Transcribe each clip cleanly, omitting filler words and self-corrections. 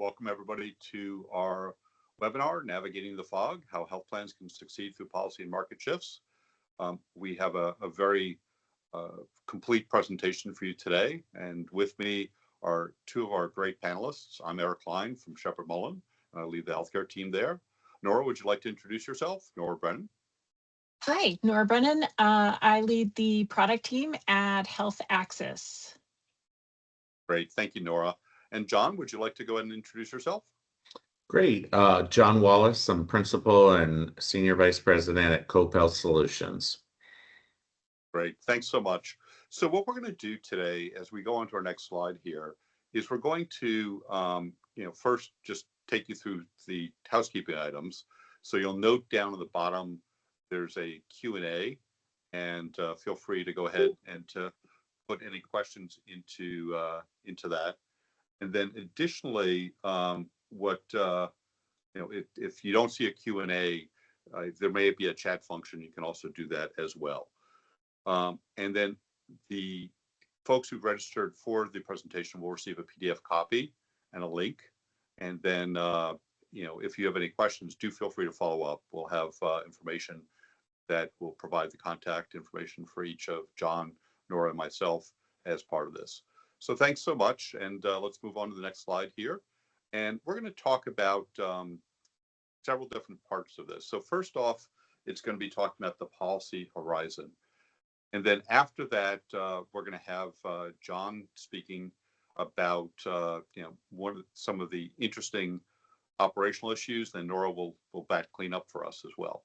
Welcome everybody to our webinar, Navigating the Fog, How Health Plans Can Succeed Through Policy and Market Shifts. We have a very complete presentation for you today, and with me are two of our great panelists. I'm Eric Klein from Sheppard Mullin, and I lead the healthcare team there. Nora, would you like to introduce yourself? Nora Brennan. Hi, Nora Brennan. I lead the product team at HealthAxis. Great, thank you, Nora. And John, would you like to go ahead and introduce yourself? Great. John Wallace, I'm Principal and Senior Vice President at Health Solutions. Great, thanks so much. So what we're going to do today, as we go on to our next slide here, is we're going to, first just take you through the housekeeping items. So you'll note down at the bottom, there's a Q&A, and feel free to go ahead and to put any questions into that. And then additionally, if you don't see a Q&A, there may be a chat function. You can also do that as well. And then the folks who've registered for the presentation will receive a PDF copy and a link. And then, if you have any questions, do feel free to follow up. We'll have information that will provide the contact information for each of John, Nora, and myself as part of this. So thanks so much, and let's move on to the next slide here. And we're going to talk about several different parts of this. So first off, it's going to be talking about the policy horizon. And then after that, we're going to have John speaking about some of the interesting operational issues. Then Nora will back clean up for us as well.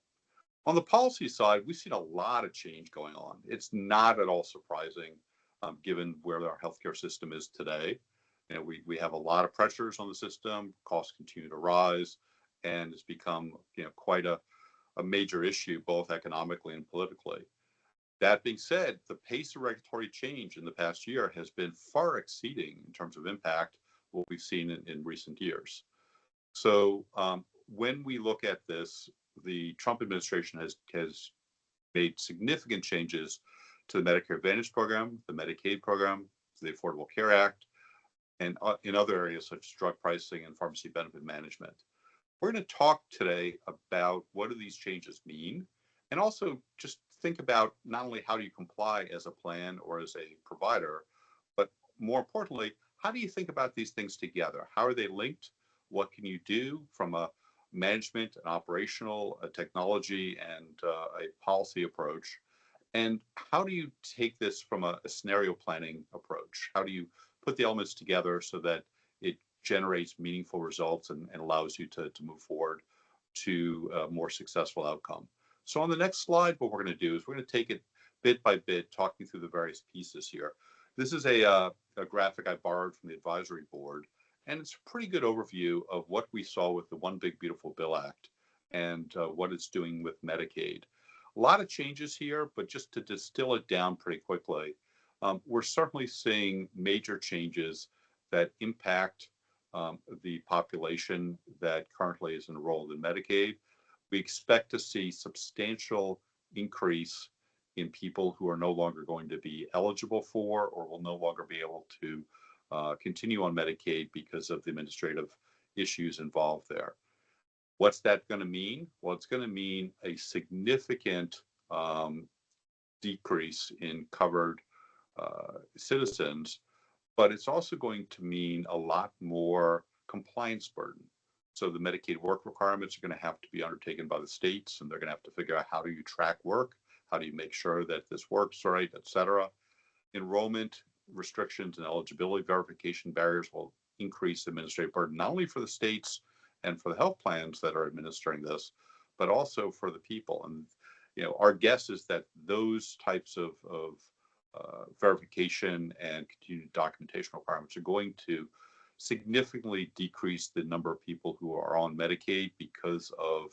On the policy side, we've seen a lot of change going on. It's not at all surprising, given where our healthcare system is today. We have a lot of pressures on the system. Costs continue to rise, and it's become quite a major issue, both economically and politically. That being said, the pace of regulatory change in the past year has been far exceeding in terms of impact what we've seen in recent years. So when we look at this, the Trump administration has made significant changes to the Medicare Advantage program, the Medicaid program, the Affordable Care Act, and in other areas such as drug pricing and pharmacy benefit management. We're going to talk today about what do these changes mean, and also just think about not only how do you comply as a plan or as a provider, but more importantly, how do you think about these things together? How are they linked? What can you do from a management, an operational, a technology, and a policy approach? And how do you take this from a scenario planning approach? How do you put the elements together so that it generates meaningful results and allows you to move forward to a more successful outcome? So on the next slide, what we're going to do is we're going to take it bit by bit, talking through the various pieces here. This is a graphic I borrowed from the advisory board, and it's a pretty good overview of what we saw with the One Big Beautiful Bill Act and what it's doing with Medicaid. A lot of changes here, but just to distill it down pretty quickly, we're certainly seeing major changes that impact the population that currently is enrolled in Medicaid. We expect to see substantial increase in people who are no longer going to be eligible for or will no longer be able to continue on Medicaid because of the administrative issues involved there. What's that going to mean? Well, it's going to mean a significant decrease in covered citizens, but it's also going to mean a lot more compliance burden. So the Medicaid work requirements are going to have to be undertaken by the states, and they're going to have to figure out how do you track work, how do you make sure that this works right, et cetera. Enrollment restrictions and eligibility verification barriers will increase administrative burden, not only for the states and for the health plans that are administering this, but also for the people. And our guess is that those types of verification and continued documentation requirements are going to significantly decrease the number of people who are on Medicaid because of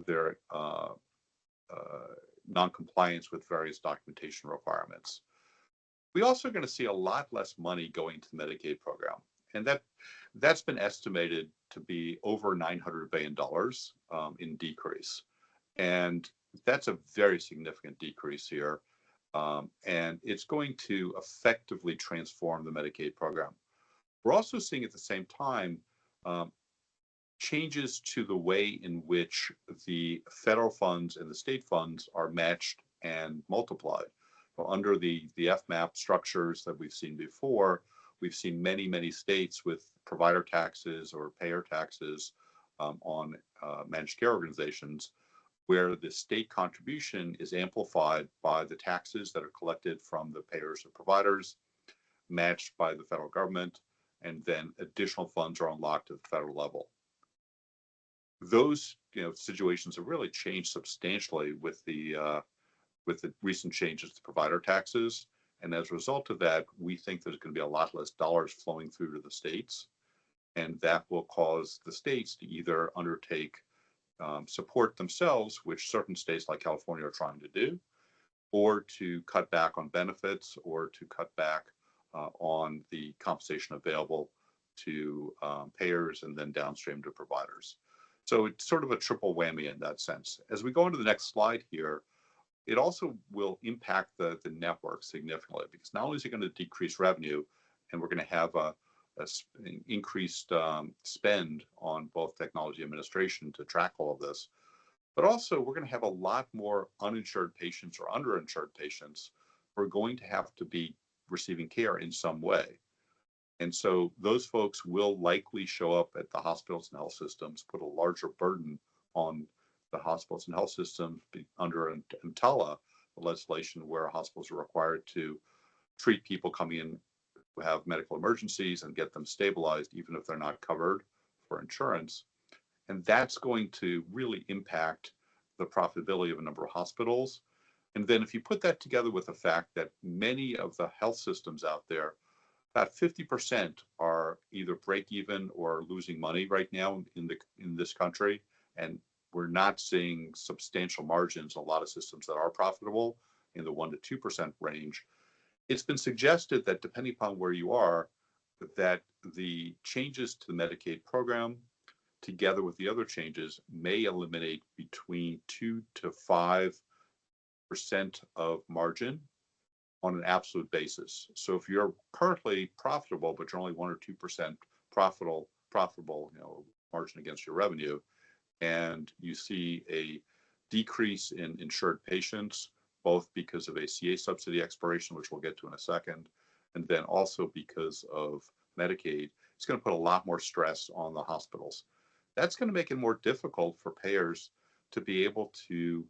their non-compliance with various documentation requirements. We also are going to see a lot less money going to the Medicaid program, and that's been estimated to be over $900 billion in decrease, and that's a very significant decrease here, and it's going to effectively transform the Medicaid program. We're also seeing at the same time um, changes to the way in which the federal funds and the state funds are matched and multiplied. So under the FMAP structures that we've seen before, we've seen many states with provider taxes or payer taxes on managed care organizations, where the state contribution is amplified by the taxes that are collected from the payers and providers, matched by the federal government, and then additional funds are unlocked at the federal level. Those situations have really changed substantially with the recent changes to provider taxes, and as a result of that, we think there's going to be a lot less dollars flowing through to the states, and that will cause the states to either undertake support themselves, which certain states like California are trying to do, or to cut back on benefits, or to cut back on the compensation available to payers and then downstream to providers. So it's sort of a triple whammy in that sense. As we go into the next slide here, it also will impact the network significantly, because not only is it going to decrease revenue, and we're going to have an increased spend on both technology administration to track all of this, but also we're going to have a lot more uninsured patients or underinsured patients who are going to have to be receiving care in some way. And so those folks will likely show up at the hospitals and health systems, put a larger burden on the hospitals and health systems under EMTALA, the legislation where hospitals are required to treat people coming in who have medical emergencies and get them stabilized, even if they're not covered for insurance. And that's going to really impact the profitability of a number of hospitals. And then if you put that together with the fact that many of the health systems out there, about 50% are either break even or losing money right now in this country, and we're not seeing substantial margins in a lot of systems that are profitable in the 1% to 2% range. It's been suggested that depending upon where you are, that the changes to the Medicaid program, together with the other changes, may eliminate between 2 to 5% of margin on an absolute basis. So if you're currently profitable, but you're only 1 or 2% profitable, margin against your revenue, and you see a decrease in insured patients, both because of ACA subsidy expiration, which we'll get to in a second, and then also because of Medicaid, it's going to put a lot more stress on the hospitals. That's going to make it more difficult for payers to be able to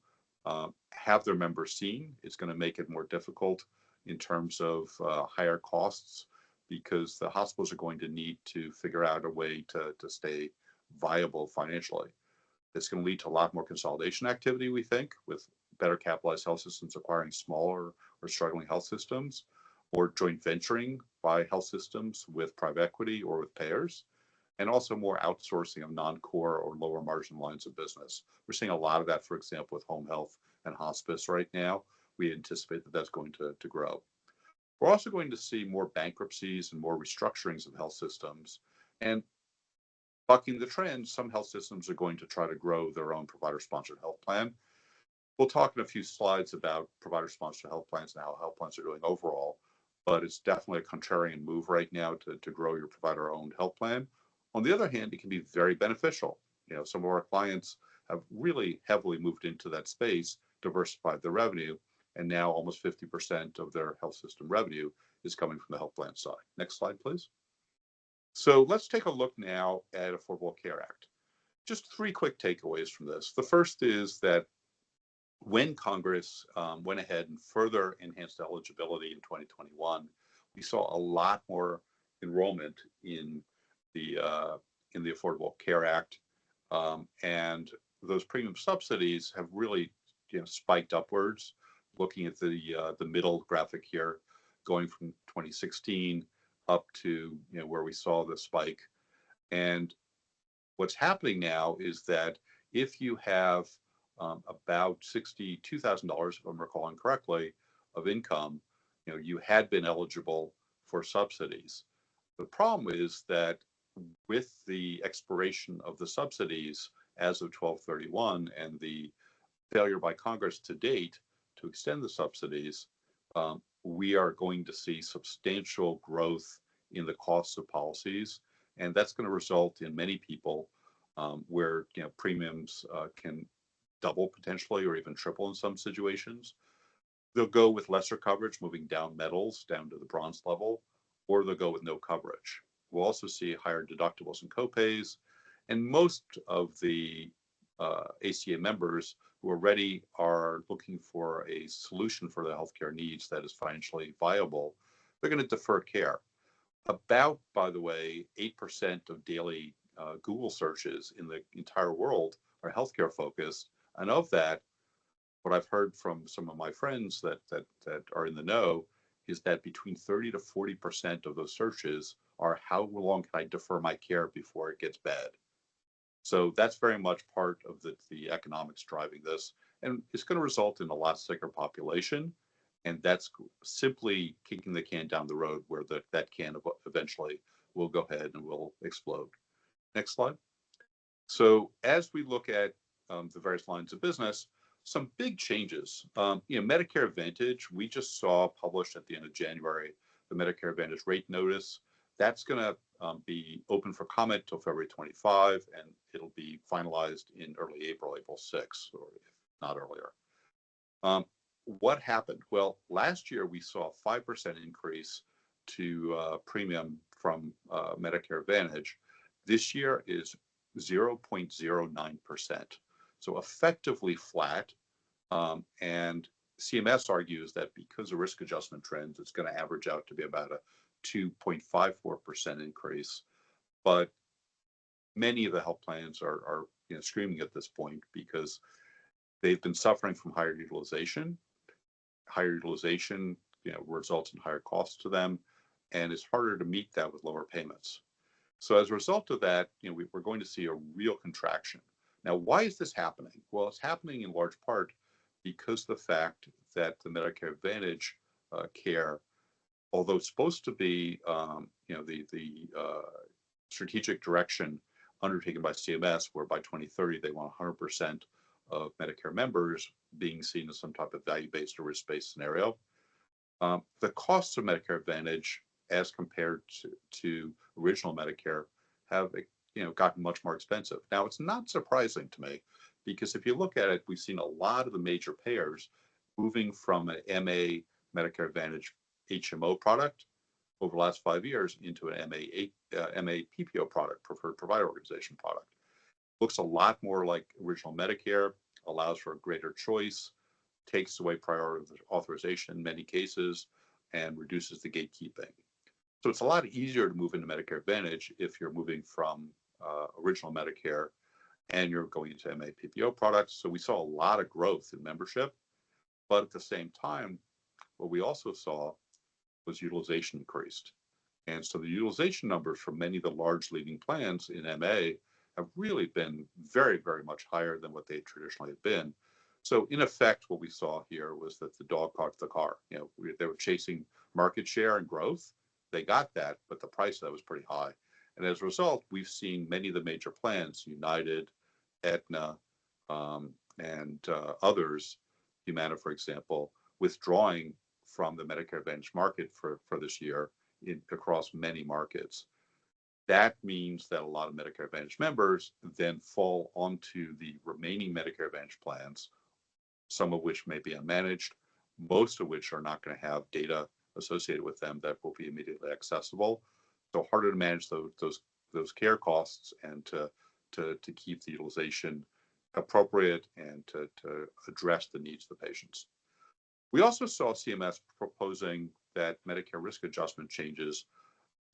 have their members seen. It's going to make it more difficult in terms of higher costs, because the hospitals are going to need to figure out a way to stay viable financially. It's going to lead to a lot more consolidation activity, we think, with better capitalized health systems acquiring smaller or struggling health systems, or joint venturing by health systems with private equity or with payers, and also more outsourcing of non-core or lower margin lines of business. We're seeing a lot of that, for example, with home health and hospice right now. We anticipate that that's going to grow. We're also going to see more bankruptcies and more restructurings of health systems. And bucking the trend, some health systems are going to try to grow their own provider-sponsored health plan. We'll talk in a few slides about provider-sponsored health plans and how health plans are doing overall, but it's definitely a contrarian move right now to grow your provider-owned health plan. On the other hand, it can be very beneficial. Some of our clients have really heavily moved into that space, diversified their revenue, and now almost 50% of their health system revenue is coming from the health plan side. Next slide, please. So let's take a look now at Affordable Care Act. Just 3 quick takeaways from this. The first is that when Congress went ahead and further enhanced eligibility in 2021, we saw a lot more enrollment in the Affordable Care Act, and those premium subsidies have really spiked upwards. Looking at the middle graphic here, going from 2016 up to where we saw the spike. And what's happening now is that if you have about $62,000, if I'm recalling correctly, of income, you had been eligible for subsidies. The problem is that with the expiration of the subsidies as of 12/31 and the failure by Congress to date to extend the subsidies, we are going to see substantial growth in the costs of policies. And that's going to result in many people where premiums can double potentially or even triple in some situations. They'll go with lesser coverage, moving down metals down to the bronze level, or they'll go with no coverage. We'll also see higher deductibles and copays. And most of the ACA members who are ready are looking for a solution for their healthcare needs that is financially viable. They're going to defer care. About, by the way, 8% of daily Google searches in the entire world are healthcare focused. And of that, what I've heard from some of my friends that are in the know is that between 30 to 40% of those searches are how long can I defer my care before it gets bad? So that's very much part of the economics driving this. And it's going to result in a lot sicker population. And that's simply kicking the can down the road where that can eventually will go ahead and will explode. Next slide. So as we look at the various lines of business, some big changes. Medicare Advantage, we just saw published at the end of January, the Medicare Advantage rate notice. That's going to be open for comment till February 25, and it'll be finalized in early April, April 6, or if not earlier. What happened? Well, last year we saw a 5% increase to premium from Medicare Advantage. This year is 0.09%. So effectively flat. And CMS argues that because of risk adjustment trends, it's going to average out to be about a 2.54% increase. But many of the health plans are screaming at this point because they've been suffering from higher utilization. Higher utilization results in higher costs to them, and it's harder to meet that with lower payments. So as a result of that, we're going to see a real contraction. Now, why is this happening? Well, it's happening in large part because of the fact that the Medicare Advantage care, although it's supposed to be, the strategic direction undertaken by CMS, where by 2030 they want 100% of Medicare members being seen as some type of value-based or risk-based scenario. The costs of Medicare Advantage, as compared to original Medicare, have gotten much more expensive. Now, it's not surprising to me because if you look at it, we've seen a lot of the major payers moving from an MA Medicare Advantage HMO product over the last 5 years into an MA PPO product, Preferred Provider Organization product. Looks a lot more like original Medicare, allows for a greater choice, takes away prior authorization in many cases, and reduces the gatekeeping. So it's a lot easier to move into Medicare Advantage if you're moving from original Medicare and you're going into MA PPO products. So we saw a lot of growth in membership, but at the same time, what we also saw was utilization increased. And so the utilization numbers for many of the large leading plans in MA have really been very, very much higher than what they traditionally have been. So in effect, what we saw here was that the dog caught the car. They were chasing market share and growth. They got that, but the price of that was pretty high. And as a result, we've seen many of the major plans, United, Aetna, and others, Humana, for example, withdrawing from the Medicare Advantage market for this year across many markets. That means that a lot of Medicare Advantage members then fall onto the remaining Medicare Advantage plans, some of which may be unmanaged, most of which are not going to have data associated with them that will be immediately accessible. So harder to manage those care costs and to keep the utilization appropriate and to address the needs of the patients. We also saw CMS proposing that Medicare risk adjustment changes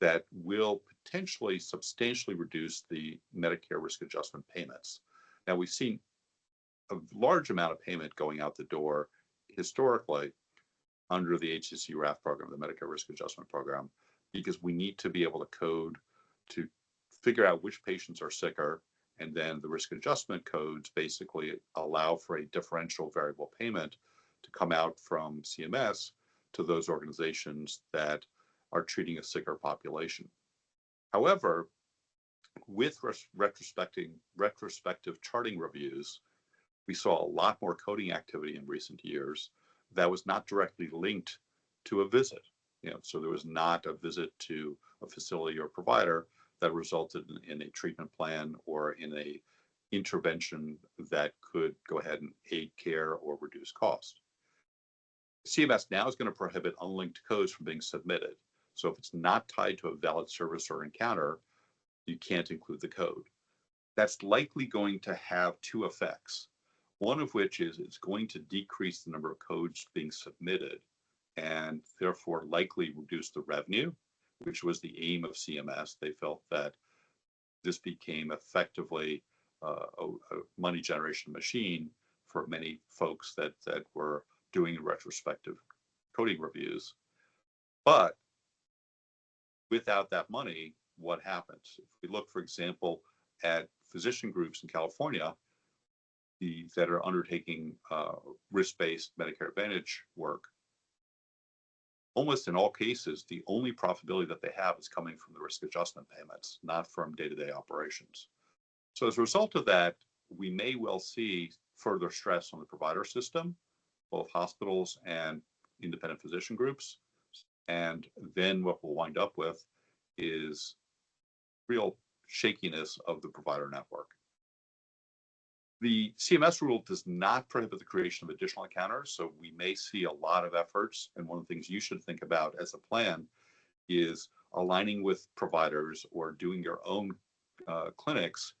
that will potentially substantially reduce the Medicare risk adjustment payments. Now, we've seen a large amount of payment going out the door historically under the HCC RAF program, the Medicare Risk Adjustment Program, because we need to be able to code to figure out which patients are sicker, and then the risk adjustment codes basically allow for a differential variable payment to come out from CMS to those organizations that are treating a sicker population. However, with retrospective charting reviews, we saw a lot more coding activity in recent years that was not directly linked to a visit. So there was not a visit to a facility or provider that resulted in a treatment plan or in a intervention that could go ahead and aid care or reduce cost. CMS now is going to prohibit unlinked codes from being submitted. So if it's not tied to a valid service or encounter, you can't include the code. That's likely going to have two effects. One of which is it's going to decrease the number of codes being submitted and therefore likely reduce the revenue, which was the aim of CMS. They felt that this became effectively a money generation machine for many folks that were doing retrospective coding reviews. But without that money, what happens? If we look, for example, at physician groups in California that are undertaking risk-based Medicare Advantage work, almost in all cases, the only profitability that they have is coming from the risk adjustment payments, not from day-to-day operations. So as a result of that, we may well see further stress on the provider system, both hospitals and independent physician groups. And then what we'll wind up with is real shakiness of the provider network. The CMS rule does not prohibit the creation of additional encounters, so we may see a lot of efforts. And one of the things you should think about as a plan is aligning with providers or doing your own clinics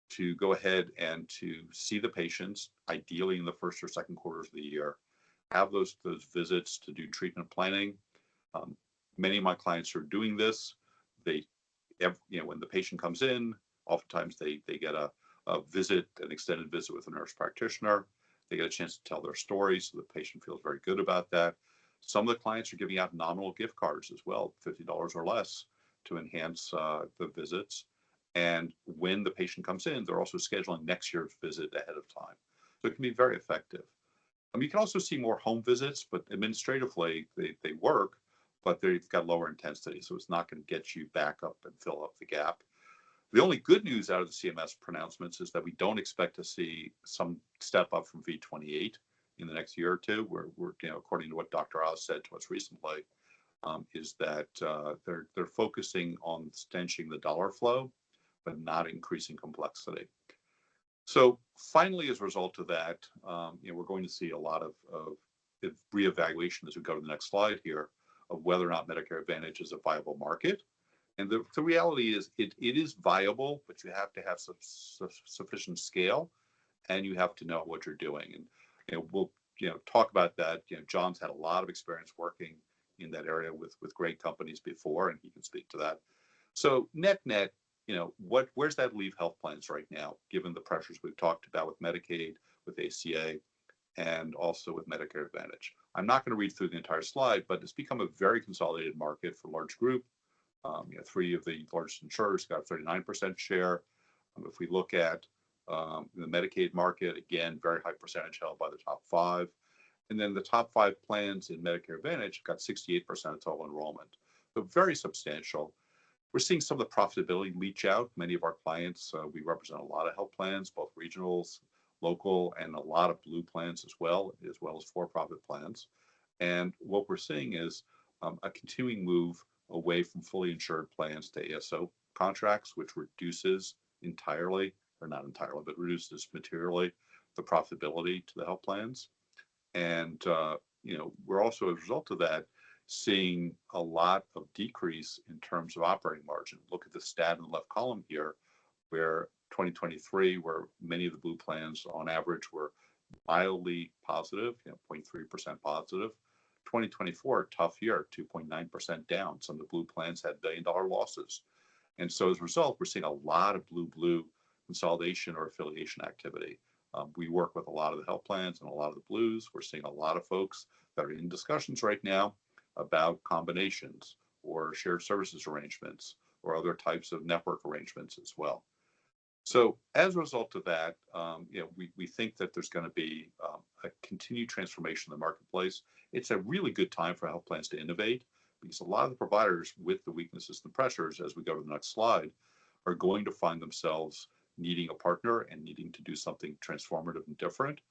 to go ahead and to see the patients, ideally in the first or second quarters of the year, have those visits to do treatment planning. Many of my clients are doing this. When the patient comes in, oftentimes they get an extended visit with a nurse practitioner. They get a chance to tell their story, so the patient feels very good about that. Some of the clients are giving out nominal gift cards as well, $50 or less, to enhance the visits. And when the patient comes in, they're also scheduling next year's visit ahead of time. So it can be very effective. You can also see more home visits, but administratively they work, but they've got lower intensity, so it's not going to get you back up and fill up the gap. The only good news out of the CMS pronouncements is that we don't expect to see some step up from V28 in the next year or two. We're according to what Dr. Oz said to us recently, is that they're focusing on stanching the dollar flow, but not increasing complexity. So finally, as a result of that, we're going to see a lot of reevaluation as we go to the next slide here of whether or not Medicare Advantage is a viable market. And the reality is it is viable, but you have to have sufficient scale, and you have to know what you're doing. And we'll talk about that. John's had a lot of experience working in that area with great companies before, and he can speak to that. So net, where's that leave health plans right now, given the pressures we've talked about with Medicaid, with ACA, and also with Medicare Advantage? I'm not going to read through the entire slide, but it's become a very consolidated market for large group. 3 of the largest insurers got a 39% share. If we look at the Medicaid market, again, very high percentage held by the top 5. And then the top 5 plans in Medicare Advantage got 68% of total enrollment. So very substantial. We're seeing some of the profitability leach out. Many of our clients, we represent a lot of health plans, both regionals, local, and a lot of blue plans as well as for-profit plans. And what we're seeing is a continuing move away from fully insured plans to ASO contracts, which reduces entirely, or not entirely, but reduces materially the profitability to the health plans. And, we're also, as a result of that, seeing a lot of decrease in terms of operating margin. Look at the stat in the left column here, where 2023, where many of the blue plans on average were mildly positive, 0.3% positive. 2024, tough year, 2.9% down. Some of the blue plans had billion-dollar losses. And so as a result, we're seeing a lot of blue-blue consolidation or affiliation activity. We work with a lot of the health plans and a lot of the blues. We're seeing a lot of folks that are in discussions right now about combinations or shared services arrangements or other types of network arrangements as well. So as a result of that, we think that there's going to be a continued transformation in the marketplace. It's a really good time for health plans to innovate, because a lot of the providers, with the weaknesses and pressures, as we go to the next slide, are going to find themselves needing a partner and needing to do something transformative and different.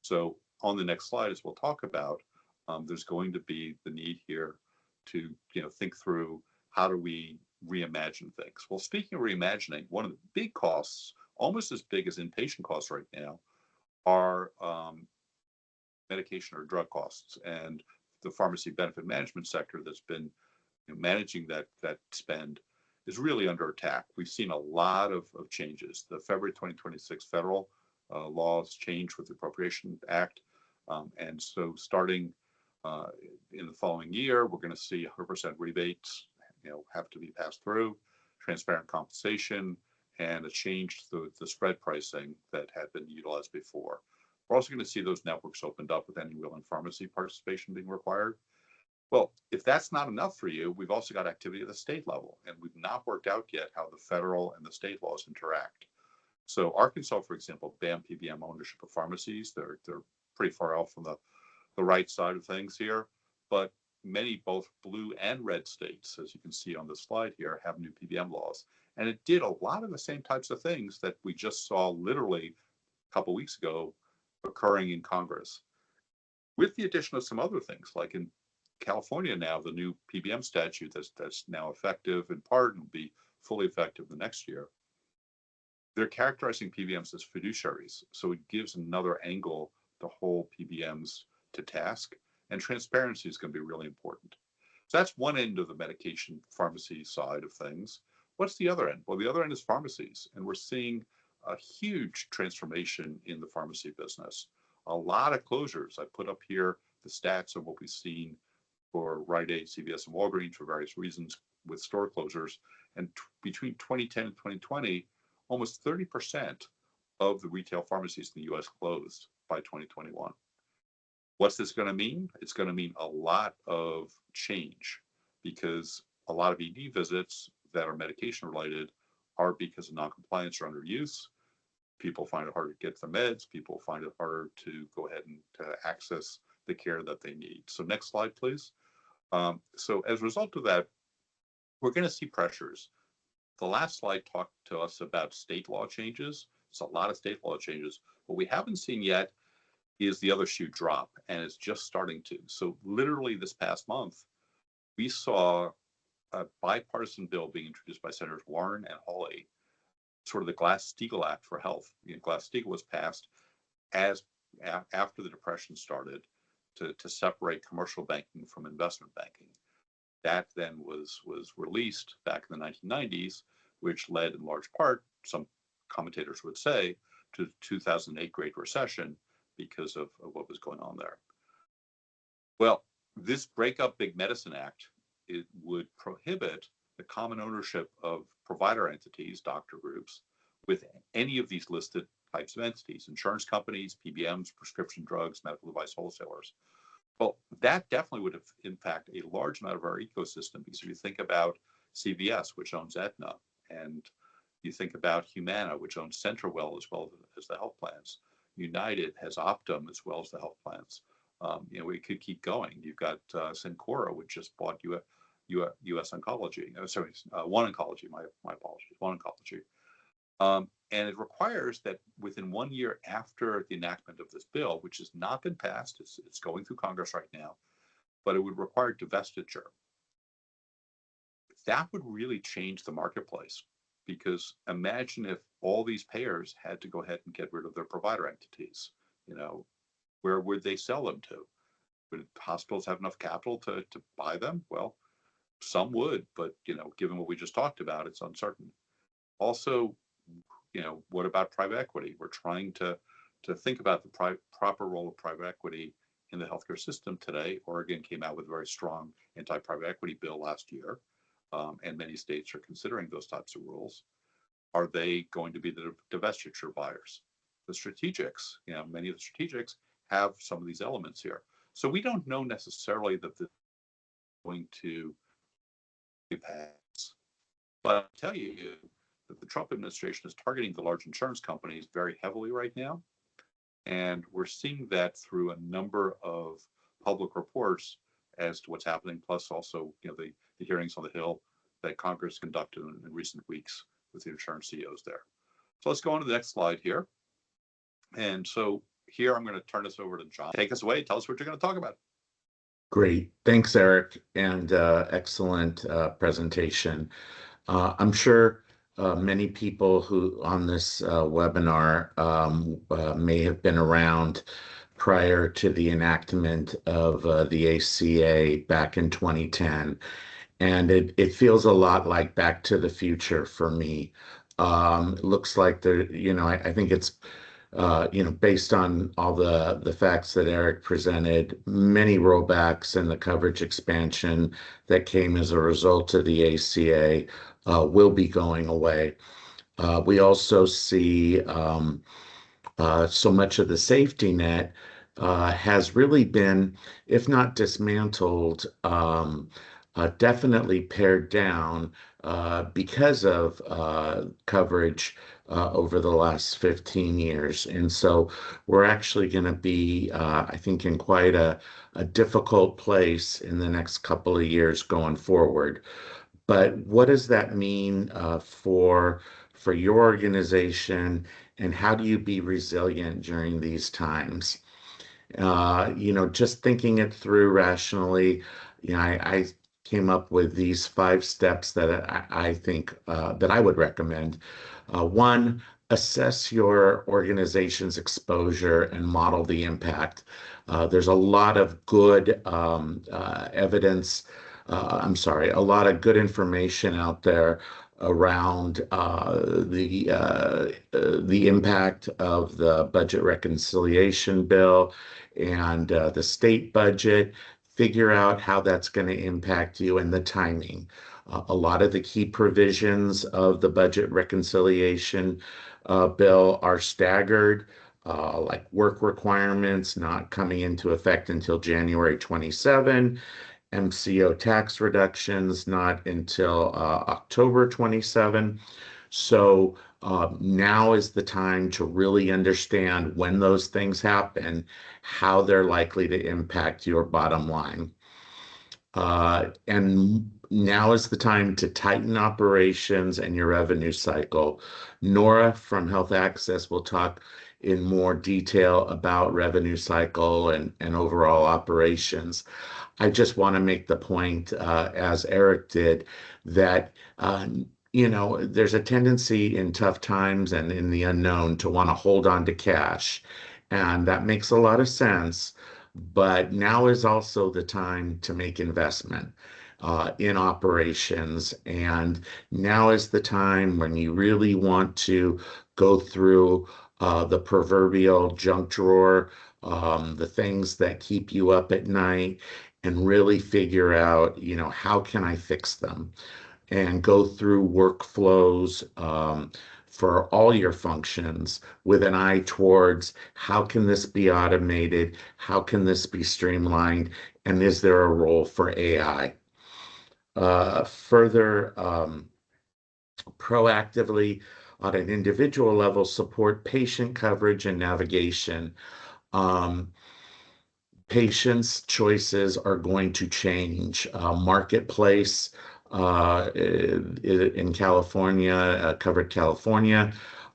So on the next slide, as we'll talk about, there's going to be the need here to think through how do we reimagine things. Well, speaking of reimagining, one of the big costs, almost as big as inpatient costs right now, are medication or drug costs. And the pharmacy benefit management sector that's been managing that spend is really under attack. We've seen a lot of changes. The February 2026 federal laws changed with the Appropriation Act. And so starting in the following year, we're going to see 100% rebates have to be passed through, transparent compensation, and a change to the spread pricing that had been utilized before. We're also going to see those networks opened up with any willing pharmacy participation being required. Well, if that's not enough for you, we've also got activity at the state level, and we've not worked out yet how the federal and the state laws interact. So Arkansas, for example, banned PBM ownership of pharmacies. They're pretty far out from the right side of things here, but many both blue and red states, as you can see on the slide here, have new PBM laws. And it did a lot of the same types of things that we just saw literally a couple weeks ago occurring in Congress, with the addition of some other things, like in California now, the new PBM statute that's now effective in part and will be fully effective the next year. They're characterizing PBMs as fiduciaries, so it gives another angle to hold PBMs to task, and transparency is going to be really important. So that's one end of the medication pharmacy side of things. What's the other end? Well, the other end is pharmacies, and we're seeing a huge transformation in the pharmacy business. A lot of closures. I put up here the stats of what we've seen for Rite Aid, CVS, and Walgreens for various reasons with store closures. And between 2010 and 2020, almost 30% of the retail pharmacies in the US closed by 2021. What's this going to mean? It's going to mean a lot of change, because a lot of ED visits that are medication related are because of noncompliance or underuse. People find it harder to get their meds. People find it harder to go ahead and to access the care that they need. So next slide, please. So as a result of that, we're going to see pressures. The last slide talked to us about state law changes. It's a lot of state law changes. What we haven't seen yet is the other shoe drop, and it's just starting to. So literally this past month, we saw a bipartisan bill being introduced by Senators Warren and Hawley, sort of the Glass-Steagall Act for health. Glass-Steagall was passed after the Depression started to separate commercial banking from investment banking. That then was released back in the 1990s, which led in large part, some commentators would say, to the 2008 Great Recession because of what was going on there. Well, this Break Up Big Medicine Act, it would prohibit the common ownership of provider entities, doctor groups, with any of these listed types of entities: insurance companies, PBMs, prescription drugs, medical device wholesalers. Well, that definitely would have impacted a large amount of our ecosystem, because if you think about CVS, which owns Aetna, and you think about Humana, which owns CenterWell as well as the health plans. United has Optum as well as the health plans. We could keep going. You've got Cencora, which just bought US Oncology. One Oncology, my apologies, One Oncology. And it requires that within 1 year after the enactment of this bill, which has not been passed, it's going through Congress right now, but it would require divestiture. That would really change the marketplace, because imagine if all these payers had to go ahead and get rid of their provider entities. Where would they sell them to? Would hospitals have enough capital to buy them? Well, some would, but given what we just talked about, it's uncertain. Also, what about private equity? We're trying to think about the proper role of private equity in the healthcare system today. Oregon came out with a very strong anti-private equity bill last year, and many states are considering those types of rules. Are they going to be the divestiture buyers? The strategics, many of the strategics have some of these elements here. So we don't know necessarily that this is going to pass, but I'll tell you that the Trump administration is targeting the large insurance companies very heavily right now. And we're seeing that through a number of public reports as to what's happening, plus also the hearings on the Hill that Congress conducted in recent weeks with the insurance CEOs there. So let's go on to the next slide here. And so here I'm going to turn this over to John. Take us away. Tell us what you're going to talk about. Great. Thanks, Eric, and excellent presentation. I'm sure many people who on this webinar may have been around prior to the enactment of the ACA back in 2010. And it feels a lot like Back to the Future for me. It looks like I think it's based on all the facts that Eric presented, many rollbacks in the coverage expansion that came as a result of the ACA will be going away. We also see so much of the safety net has really been, if not dismantled, definitely pared down because of coverage over the last 15 years. And so we're actually going to be, I think, in quite a difficult place in the next couple of years going forward. But what does that mean for your organization, and how do you be resilient during these times? Just thinking it through rationally, I came up with these 5 steps that I think that I would recommend. One, assess your organization's exposure and model the impact. There's a lot of good evidence. A lot of good information out there around the impact of the budget reconciliation bill and the state budget. Figure out how that's going to impact you and the timing. A lot of the key provisions of the budget reconciliation bill are staggered, like work requirements not coming into effect until January 27, MCO tax reductions not until October 27. So now is the time to really understand when those things happen, how they're likely to impact your bottom line. And now is the time to tighten operations and your revenue cycle. Nora from HealthAxis will talk in more detail about revenue cycle and overall operations. I just want to make the point, as Eric did, that there's a tendency in tough times and in the unknown to want to hold on to cash. And that makes a lot of sense. But now is also the time to make investment in operations. And now is the time when you really want to go through the proverbial junk drawer, the things that keep you up at night, and really figure out, how can I fix them? And go through workflows for all your functions with an eye towards how can this be automated? How can this be streamlined? And is there a role for AI? Further, proactively on an individual level, support patient coverage and navigation. Patients' choices are going to change. Marketplace in California, covered California,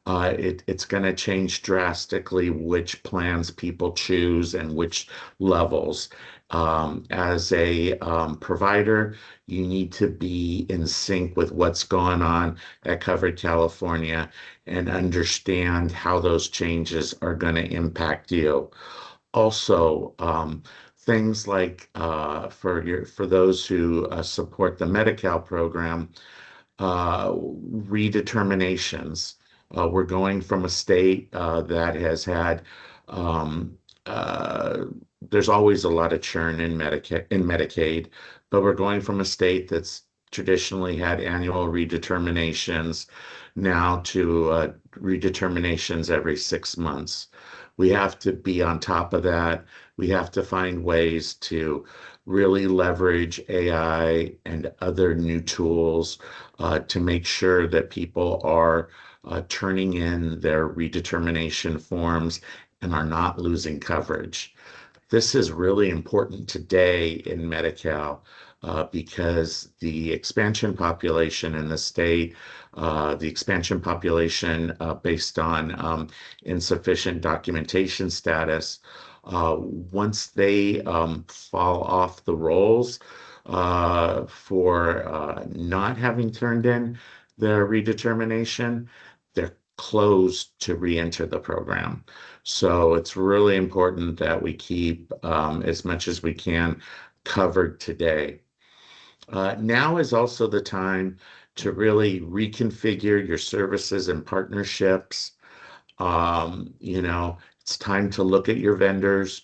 it's going to change drastically which plans people choose and which levels. As a provider, you need to be in sync with what's going on at Covered California and understand how those changes are going to impact you. Also, things like for those who support the Medi-Cal program, redeterminations. We're going from a state that has had there's always a lot of churn in Medicaid, but we're going from a state that's traditionally had annual redeterminations now to redeterminations every 6 months. We have to be on top of that. We have to find ways to really leverage AI and other new tools to make sure that people are turning in their redetermination forms and are not losing coverage. This is really important today in Medi-Cal because the expansion population in the state, the expansion population based on insufficient documentation status, once they fall off the rolls, for not having turned in their redetermination, they're closed to re-enter the program. So it's really important that we keep as much as we can covered today. Now is also the time to really reconfigure your services and partnerships. It's time to look at your vendors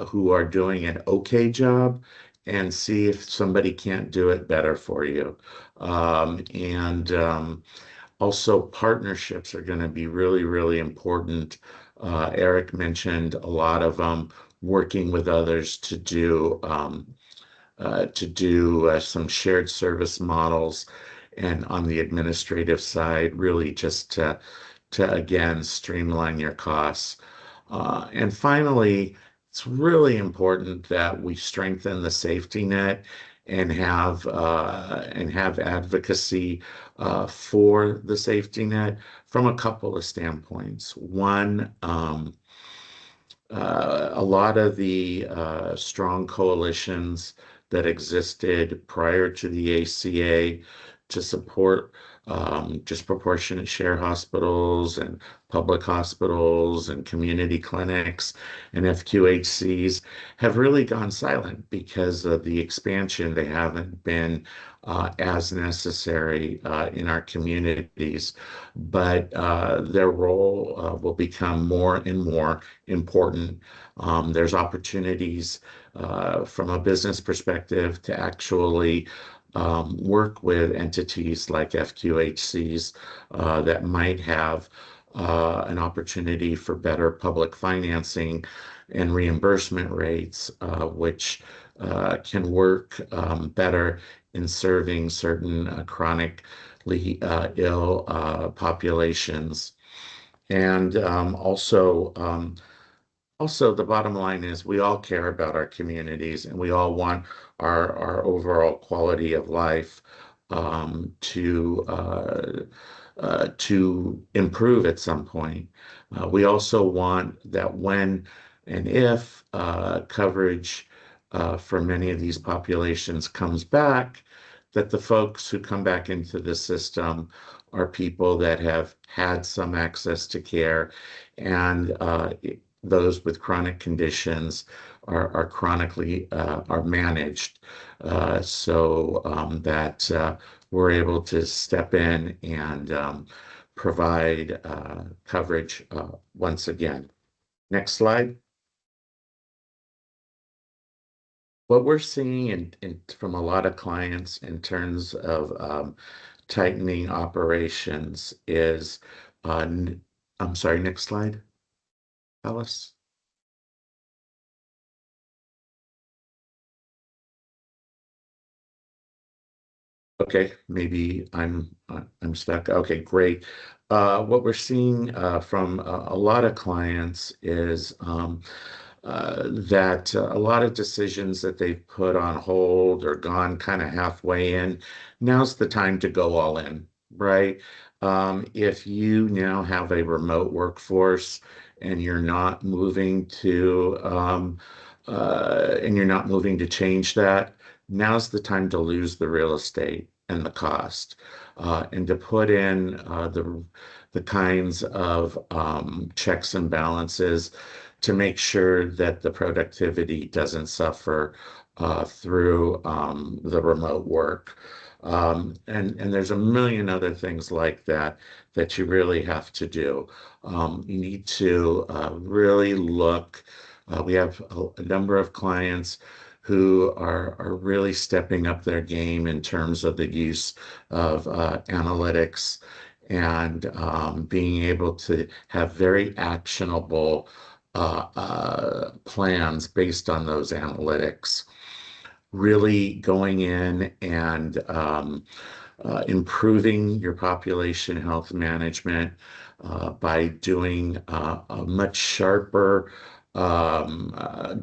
who are doing an okay job and see if somebody can't do it better for you. And Also, partnerships are going to be really, really important. Eric mentioned a lot of them, working with others to do some shared service models, and on the administrative side, really just to again streamline your costs. And finally, it's really important that we strengthen the safety net and have advocacy for the safety net from a couple of standpoints. One, a lot of the strong coalitions that existed prior to the ACA to support disproportionate share hospitals and public hospitals and community clinics and FQHCs have really gone silent because of the expansion. They haven't been as necessary in our communities, but their role will become more and more important. There's opportunities from a business perspective to actually work with entities like FQHCs that might have an opportunity for better public financing and reimbursement rates, which can work better in serving certain chronically ill populations. And also, the bottom line is we all care about our communities and we all want our overall quality of life to improve at some point. We also want that when and if coverage for many of these populations comes back, that the folks who come back into the system are people that have had some access to care, and those with chronic conditions are chronically are managed, so that we're able to step in and provide coverage once again. Next slide. What we're seeing from a lot of clients in terms of tightening operations is, I'm sorry, next slide, Alice. Okay, maybe I'm stuck. Okay, great. What we're seeing from a lot of clients is that a lot of decisions that they've put on hold or gone kind of halfway in, now's the time to go all in, right? If you now have a remote workforce and you're not moving to change that, now's the time to lose the real estate and the cost, and to put in the kinds of checks and balances to make sure that the productivity doesn't suffer through the remote work. And there's a million other things like that that you really have to do. You need to really look. We have a number of clients who are really stepping up their game in terms of the use of analytics and being able to have very actionable plans based on those analytics. Really going in and improving your population health management by doing a much sharper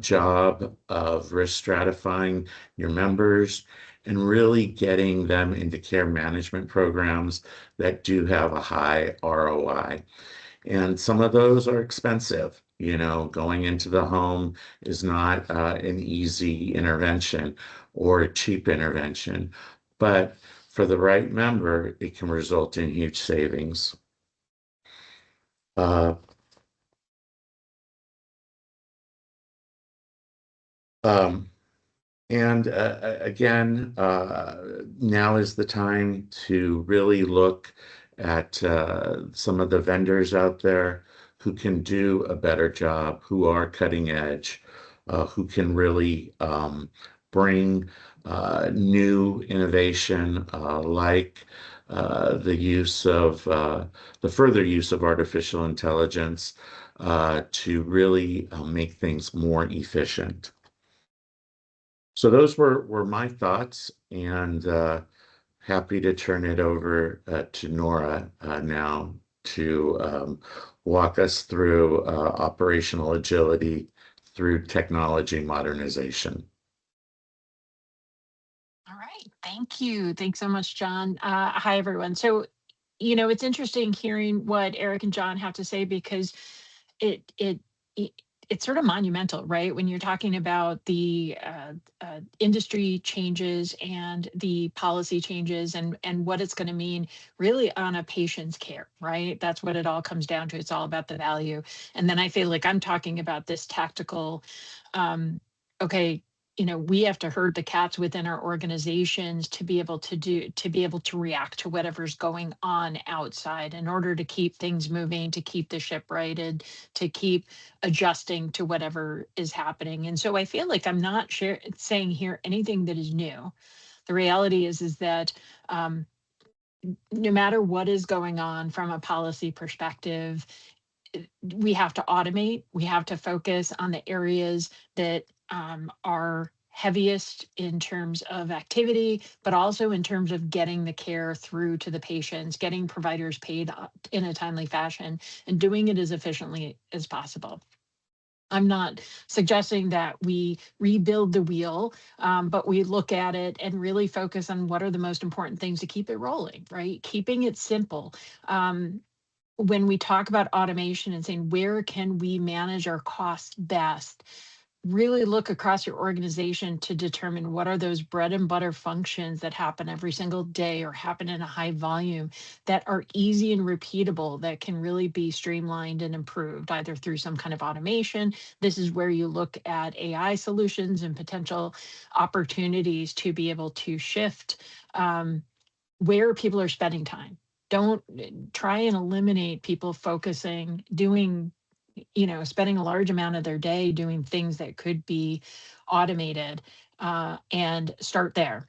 job of risk stratifying your members and really getting them into care management programs that do have a high ROI. And some of those are expensive. Going into the home is not an easy intervention. or a cheap intervention. But for the right member, it can result in huge savings. Uh, um, And again, now is the time to really look at some of the vendors out there who can do a better job, who are cutting edge, who can really bring new innovation like the further use of artificial intelligence to really make things more efficient. So those were my thoughts, and happy to turn it over to Nora now to walk us through operational agility through technology modernization. All right. Thank you. Thanks so much, John. Hi, everyone. So, it's interesting hearing what Eric and John have to say because it it, it it's sort of monumental, right? When you're talking about the industry changes and the policy changes and what it's going to mean really on a patient's care, right? That's what it all comes down to. It's all about the value. And then I feel like I'm talking about this tactical, um, okay, we have to herd the cats within our organizations to be able to react to whatever's going on outside in order to keep things moving, to keep the ship righted, to keep adjusting to whatever is happening. And so I feel like I'm not saying here anything that is new. The reality is that um, no matter what is going on from a policy perspective, we have to automate. We have to focus on the areas that are heaviest in terms of activity, but also in terms of getting the care through to the patients, getting providers paid in a timely fashion, and doing it as efficiently as possible. I'm not suggesting that we rebuild the wheel, but we look at it and really focus on what are the most important things to keep it rolling, right? Keeping it simple. When we talk about automation and saying, where can we manage our costs best? Really look across your organization to determine what are those bread and butter functions that happen every single day or happen in a high volume that are easy and repeatable that can really be streamlined and improved either through some kind of automation. This is where you look at AI solutions and potential opportunities to be able to shift where people are spending time. Don't try and eliminate people spending a large amount of their day doing things that could be automated, and start there.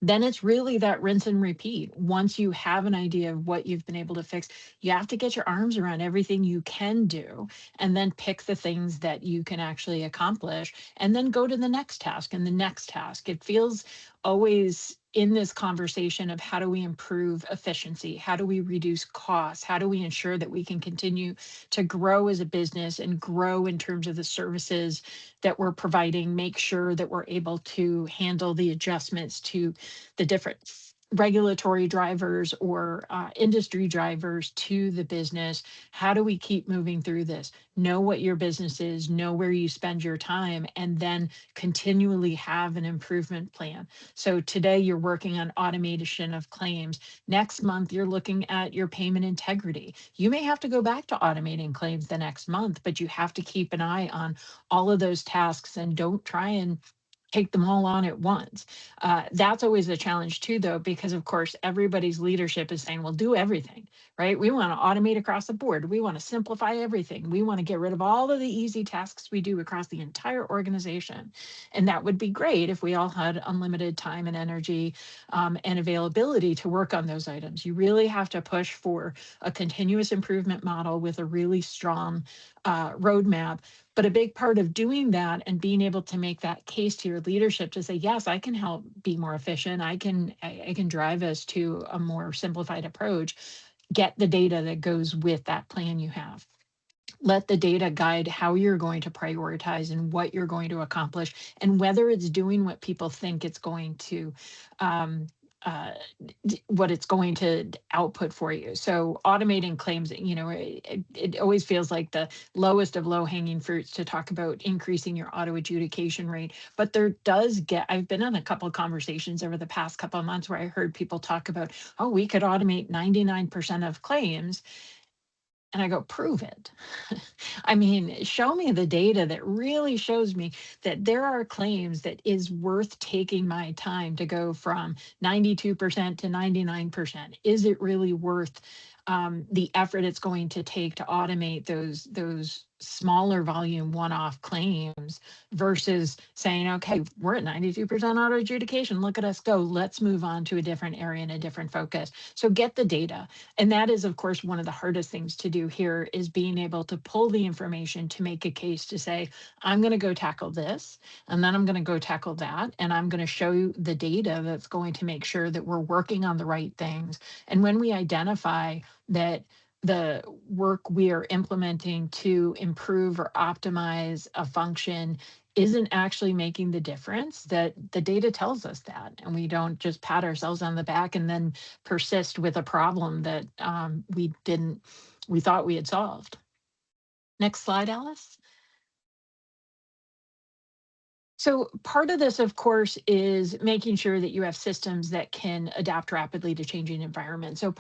Then it's really that rinse and repeat. Once you have an idea of what you've been able to fix, you have to get your arms around everything you can do and then pick the things that you can actually accomplish and then go to the next task and the next task. It feels always in this conversation of how do we improve efficiency? How do we reduce costs? How do we ensure that we can continue to grow as a business and grow in terms of the services that we're providing, make sure that we're able to handle the adjustments to the different regulatory drivers or industry drivers to the business. How do we keep moving through this? Know what your business is, know where you spend your time, and then continually have an improvement plan. So today you're working on automation of claims. Next month, you're looking at your payment integrity. You may have to go back to automating claims the next month, but you have to keep an eye on all of those tasks and don't try and take them all on at once. That's always a challenge too, though, because of course, everybody's leadership is saying, well, do everything, right? We want to automate across the board. We want to simplify everything. We want to get rid of all of the easy tasks we do across the entire organization. And that would be great if we all had unlimited time and energy and availability to work on those items. You really have to push for a continuous improvement model with a really strong roadmap. But a big part of doing that and being able to make that case to your leadership to say, yes, I can help be more efficient. I can drive us to a more simplified approach. Get the data that goes with that plan you have. Let the data guide how you're going to prioritize and what you're going to accomplish and whether it's doing what people think it's going to what it's going to output for you. So automating claims, it always feels like the lowest of low hanging fruits to talk about increasing your auto adjudication rate. But I've been in a couple of conversations over the past couple of months where I heard people talk about, oh, we could automate 99% of claims. And I go, prove it. I mean, show me the data that really shows me that there are claims that is worth taking my time to go from 92% to 99%. Is it really worth the effort it's going to take to automate those smaller volume one-off claims versus saying, okay, we're at 92% auto adjudication. Look at us go. Let's move on to a different area and a different focus. So get the data. And that is, of course, one of the hardest things to do here is being able to pull the information to make a case to say, I'm going to go tackle this, and then I'm going to go tackle that, and I'm going to show you the data that's going to make sure that we're working on the right things. And when we identify that the work we are implementing to improve or optimize a function isn't actually making the difference, that the data tells us that, and we don't just pat ourselves on the back and then persist with a problem that we thought we had solved. Next slide, Alice. So part of this, of course, is making sure that you have systems that can adapt rapidly to changing environments. So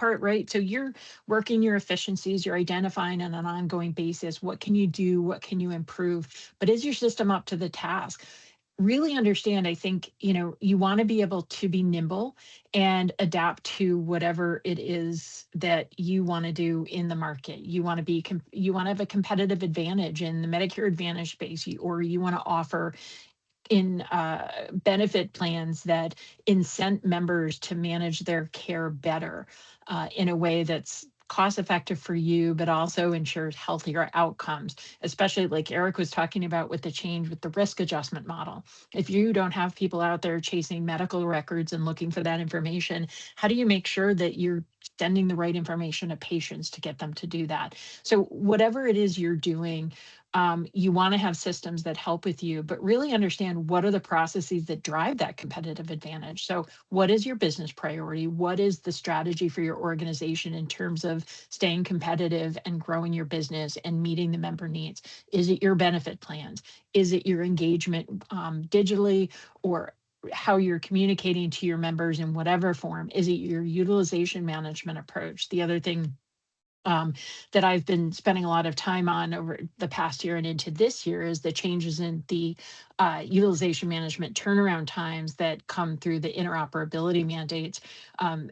so you're working your efficiencies, you're identifying on an ongoing basis, what can you do, what can you improve, but is your system up to the task? Really understand, I think, you want to be able to be nimble and adapt to whatever it is that you want to do in the market. You want to have a competitive advantage in the Medicare Advantage space, or you want to offer in benefit plans that incent members to manage their care better in a way that's cost effective for you, but also ensures healthier outcomes, especially like Eric was talking about with the change with the risk adjustment model. If you don't have people out there chasing medical records and looking for that information, how do you make sure that you're sending the right information to patients to get them to do that? So whatever it is you're doing, you want to have systems that help with you, but really understand what are the processes that drive that competitive advantage. So what is your business priority? What is the strategy for your organization in terms of staying competitive and growing your business and meeting the member needs? Is it your benefit plans? Is it your engagement digitally, or how you're communicating to your members in whatever form? Is it your utilization management approach? The other thing that I've been spending a lot of time on over the past year and into this year is the changes in the utilization management turnaround times that come through the interoperability mandates,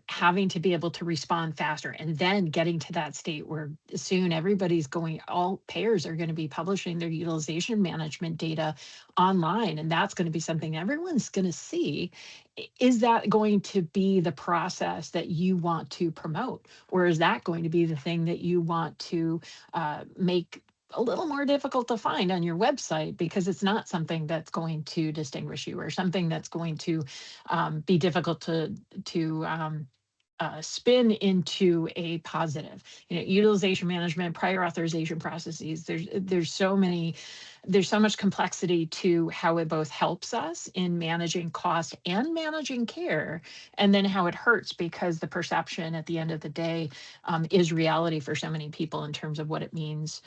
having to be able to respond faster, and then getting to that state where soon all payers are going to be publishing their utilization management data online, and that's going to be something everyone's going to see. Is that going to be the process that you want to promote, or is that going to be the thing that you want to make a little more difficult to find on your website because it's not something that's going to distinguish you, or something that's going to be difficult to spin into a positive? Utilization management, prior authorization processes. There's so much complexity to how it both helps us in managing cost and managing care, and then how it hurts because the perception at the end of the day is reality for so many people in terms of what it means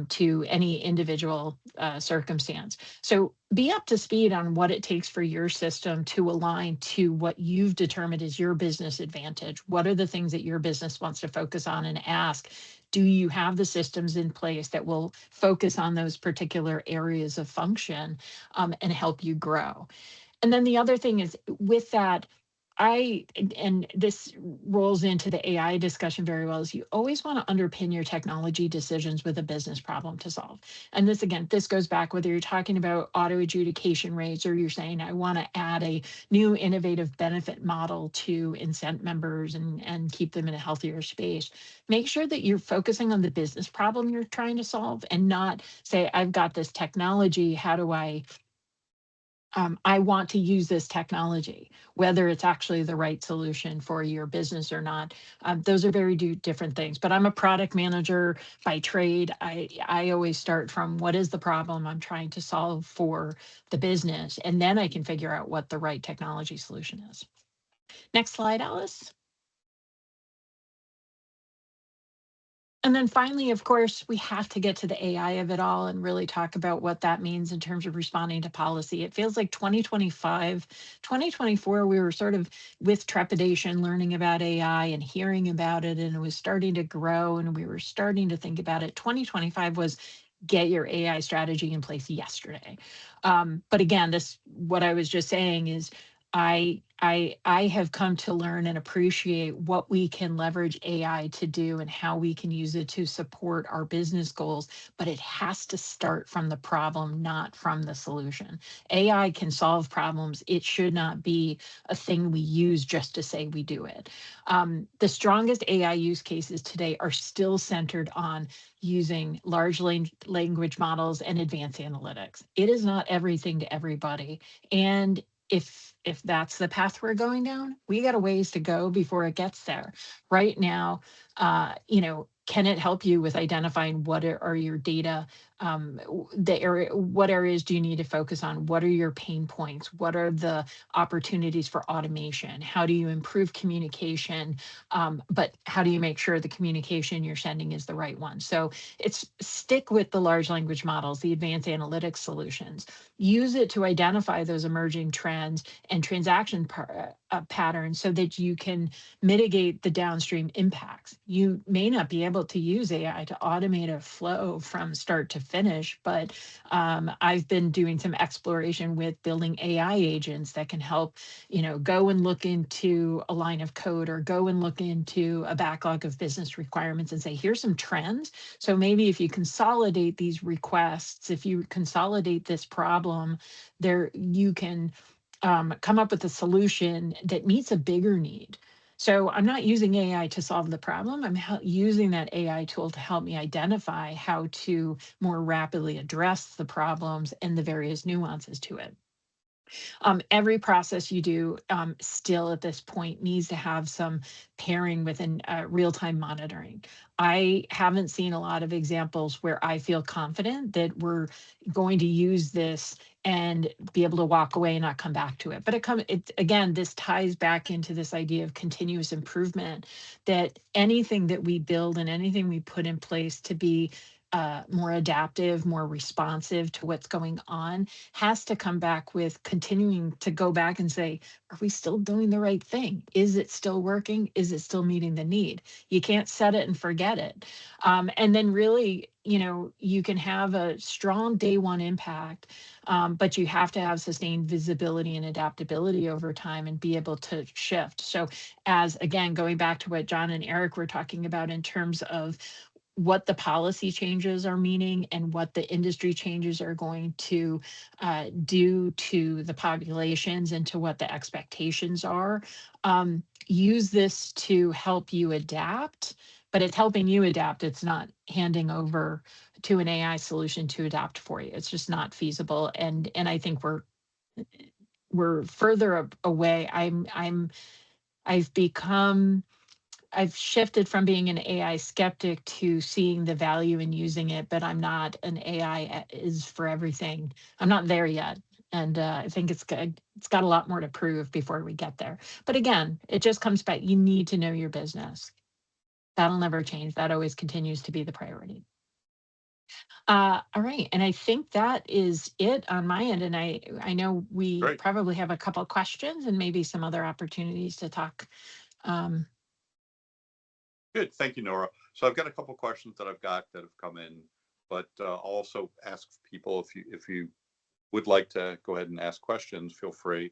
to any individual circumstance. So be up to speed on what it takes for your system to align to what you've determined is your business advantage. What are the things that your business wants to focus on, and ask, do you have the systems in place that will focus on those particular areas of function and help you grow? And then the other thing is with that, and this rolls into the AI discussion very well, is you always want to underpin your technology decisions with a business problem to solve. And this goes back whether you're talking about auto adjudication rates, or you're saying, I want to add a new innovative benefit model to incent members and keep them in a healthier space. Make sure that you're focusing on the business problem you're trying to solve, and not say, I've got this technology, how do I want to use this technology, whether it's actually the right solution for your business or not. Those are very different things. But I'm a product manager by trade. I always start from, what is the problem I'm trying to solve for the business? And then I can figure out what the right technology solution is. Next slide, Alice. And then finally, of course, we have to get to the AI of it all and really talk about what that means in terms of responding to policy. It feels like 2025, 2024, we were sort of with trepidation learning about AI and hearing about it, and it was starting to grow and we were starting to think about it. 2025 was get your AI strategy in place yesterday. But again, this what I was just saying is I have come to learn and appreciate what we can leverage AI to do and how we can use it to support our business goals, but it has to start from the problem, not from the solution. AI can solve problems. It should not be a thing we use just to say we do it. The strongest AI use cases today are still centered on using large language models and advanced analytics. It is not everything to everybody. And if that's the path we're going down, we got a ways to go before it gets there. Right now, can it help you with identifying what are your data, what areas do you need to focus on? What are your pain points? What are the opportunities for automation? How do you improve communication? But how do you make sure the communication you're sending is the right one? So it's stick with the large language models, the advanced analytics solutions. Use it to identify those emerging trends and transaction patterns so that you can mitigate the downstream impacts. You may not be able to use AI to automate a flow from start to finish, but I've been doing some exploration with building AI agents that can help, go and look into a line of code or go and look into a backlog of business requirements and say, here's some trends. So maybe if you consolidate these requests, if you consolidate this problem, there you can come up with a solution that meets a bigger need. So I'm not using AI to solve the problem. I'm using that AI tool to help me identify how to more rapidly address the problems and the various nuances to it. Every process you do still at this point needs to have some pairing with real-time monitoring. I haven't seen a lot of examples where I feel confident that we're going to use this and be able to walk away and not come back to it. But again, this ties back into this idea of continuous improvement, that anything that we build and anything we put in place to be more adaptive, more responsive to what's going on has to come back with continuing to go back and say, are we still doing the right thing? Is it still working? Is it still meeting the need? You can't set it and forget it. And then really, you can have a strong day one impact, but you have to have sustained visibility and adaptability over time and be able to shift. So again, going back to what John and Eric were talking about in terms of what the policy changes are meaning and what the industry changes are going to do to the populations and to what the expectations are. Use this to help you adapt, but it's helping you adapt. It's not handing over to an AI solution to adapt for you. It's just not feasible. And I think we're further away. I've shifted from being an AI skeptic to seeing the value in using it, but I'm not an AI is for everything. I'm not there yet. And I think it's good. It's got a lot more to prove before we get there. But again, it just comes back. You need to know your business. That'll never change. That always continues to be the priority. All right. And I think that is it on my end. And I know we Great. probably have a couple of questions and maybe some other opportunities to talk. Good. Thank you, Nora. So I've got a couple of questions that I've got that have come in, but I'll also ask people if you would like to go ahead and ask questions, feel free.